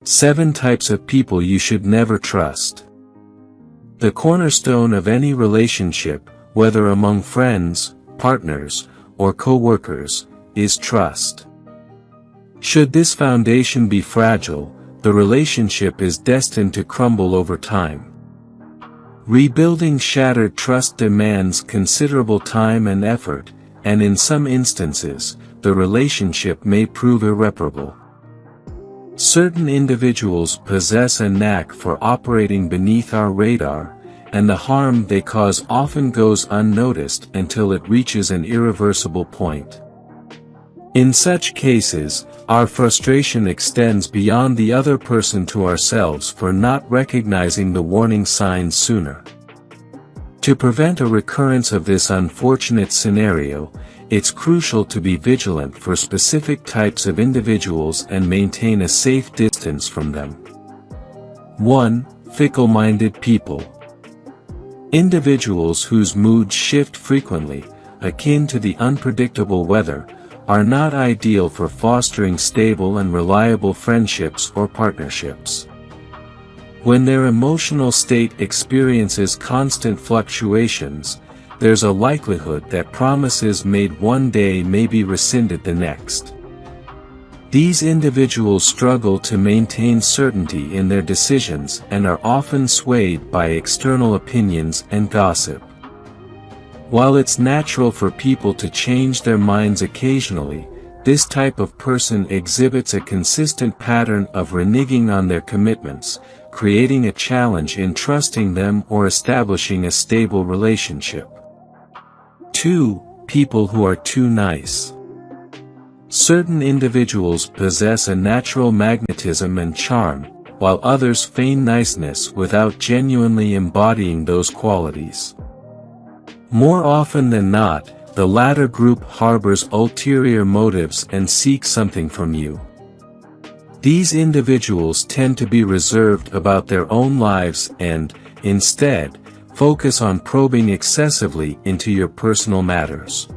7 types of people you should never trust. The cornerstone of any relationship, whether among friends, partners, or co-workers, is trust. Should this foundation be fragile, the relationship is destined to crumble over time. Rebuilding shattered trust demands considerable time and effort, and in some instances, the relationship may prove irreparable. Certain individuals possess a knack for operating beneath our radar, and the harm they cause often goes unnoticed until it reaches an irreversible point. In such cases, our frustration extends beyond the other person to ourselves for not recognizing the warning signs sooner. To prevent a recurrence of this unfortunate scenario, it's crucial to be vigilant for specific types of individuals and maintain a safe distance from them. 1. Fickle-minded people. Individuals whose moods shift frequently, akin to the unpredictable weather, are not ideal for fostering stable and reliable friendships or partnerships. When their emotional state experiences constant fluctuations, there's a likelihood that promises made one day may be rescinded the next. These individuals struggle to maintain certainty in their decisions and are often swayed by external opinions and gossip. While it's natural for people to change their minds occasionally, this type of person exhibits a consistent pattern of reneging on their commitments, creating a challenge in trusting them or establishing a stable relationship. 2. People who are too nice. Certain individuals possess a natural magnetism and charm, while others feign niceness without genuinely embodying those qualities. More often than not, the latter group harbors ulterior motives and seeks something from you. These individuals tend to be reserved about their own lives and, instead, focus on probing excessively into your personal matters.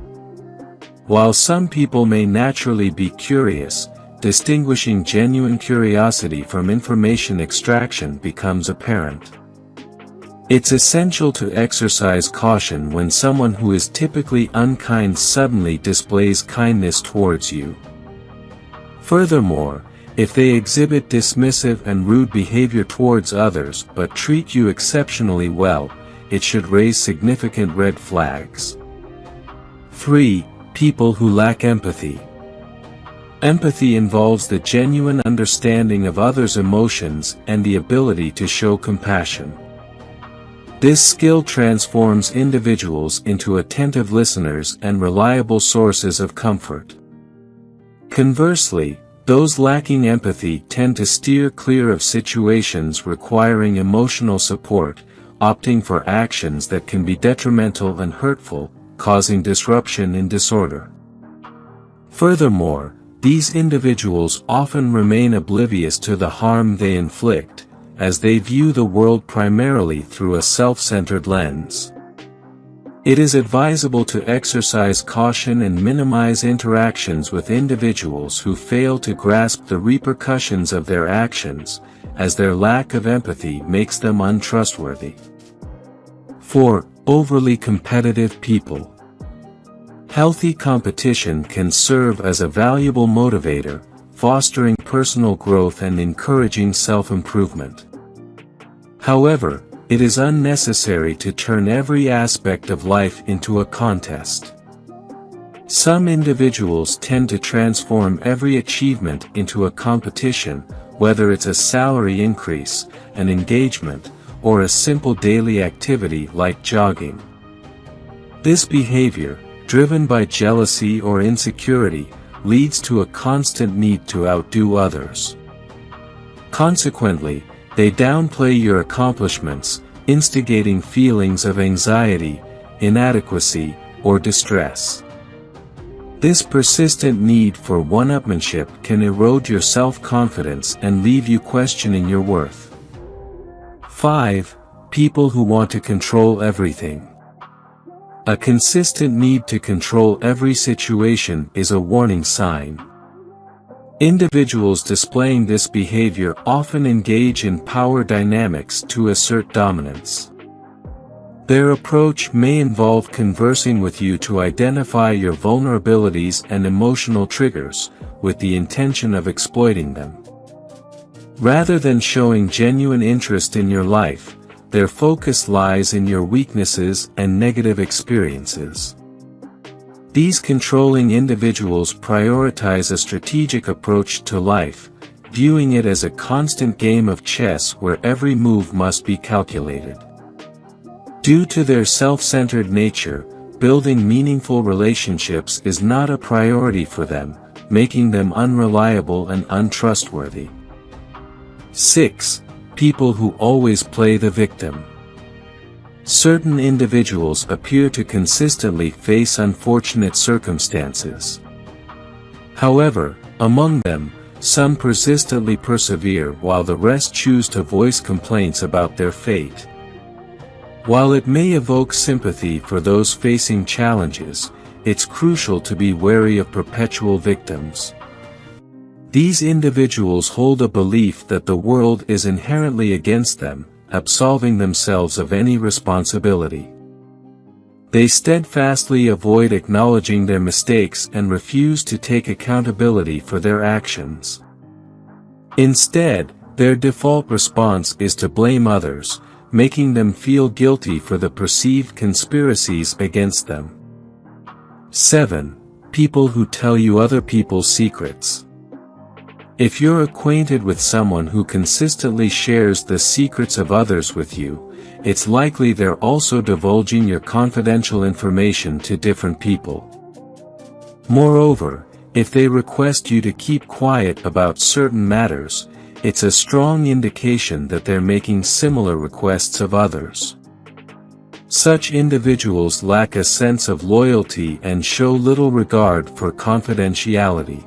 While some people may naturally be curious, distinguishing genuine curiosity from information extraction becomes apparent. It's essential to exercise caution when someone who is typically unkind suddenly displays kindness towards you. Furthermore, if they exhibit dismissive and rude behavior towards others but treat you exceptionally well, it should raise significant red flags. 3. People who lack empathy. Empathy involves the genuine understanding of others' emotions and the ability to show compassion. This skill transforms individuals into attentive listeners and reliable sources of comfort. Conversely, those lacking empathy tend to steer clear of situations requiring emotional support, opting for actions that can be detrimental and hurtful, causing disruption and disorder. Furthermore, these individuals often remain oblivious to the harm they inflict, as they view the world primarily through a self-centered lens. It is advisable to exercise caution and minimize interactions with individuals who fail to grasp the repercussions of their actions, as their lack of empathy makes them untrustworthy. 4. Overly competitive people. Healthy competition can serve as a valuable motivator, fostering personal growth and encouraging self-improvement. However, it is unnecessary to turn every aspect of life into a contest. Some individuals tend to transform every achievement into a competition, whether it's a salary increase, an engagement, or a simple daily activity like jogging. This behavior, driven by jealousy or insecurity, leads to a constant need to outdo others. Consequently, they downplay your accomplishments, instigating feelings of anxiety, inadequacy, or distress. This persistent need for one-upmanship can erode your self-confidence and leave you questioning your worth. 5. People who want to control everything. A consistent need to control every situation is a warning sign. Individuals displaying this behavior often engage in power dynamics to assert dominance. Their approach may involve conversing with you to identify your vulnerabilities and emotional triggers, with the intention of exploiting them. Rather than showing genuine interest in your life, their focus lies in your weaknesses and negative experiences. These controlling individuals prioritize a strategic approach to life, viewing it as a constant game of chess where every move must be calculated. Due to their self-centered nature, building meaningful relationships is not a priority for them, making them unreliable and untrustworthy. 6. People who always play the victim. Certain individuals appear to consistently face unfortunate circumstances. However, among them, some persistently persevere while the rest choose to voice complaints about their fate. While it may evoke sympathy for those facing challenges, it's crucial to be wary of perpetual victims. These individuals hold a belief that the world is inherently against them, absolving themselves of any responsibility. They steadfastly avoid acknowledging their mistakes and refuse to take accountability for their actions. Instead, their default response is to blame others, making them feel guilty for the perceived conspiracies against them. 7. People who tell you other people's secrets. If you're acquainted with someone who consistently shares the secrets of others with you, it's likely they're also divulging your confidential information to different people. Moreover, if they request you to keep quiet about certain matters, it's a strong indication that they're making similar requests of others. Such individuals lack a sense of loyalty and show little regard for confidentiality.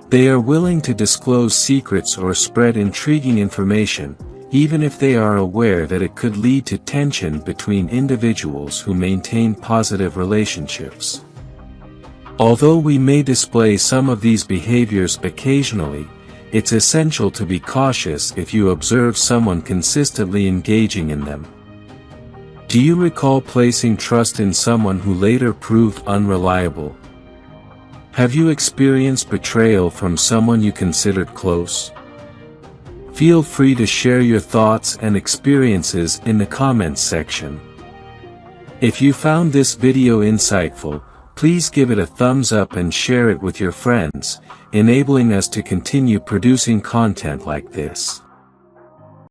They are willing to disclose secrets or spread intriguing information, even if they are aware that it could lead to tension between individuals who maintain positive relationships. Although we may display some of these behaviors occasionally, it's essential to be cautious if you observe someone consistently engaging in them. Do you recall placing trust in someone who later proved unreliable? Have you experienced betrayal from someone you considered close? Feel free to share your thoughts and experiences in the comments section. If you found this video insightful, please give it a thumbs up and share it with your friends, enabling us to continue producing content like this.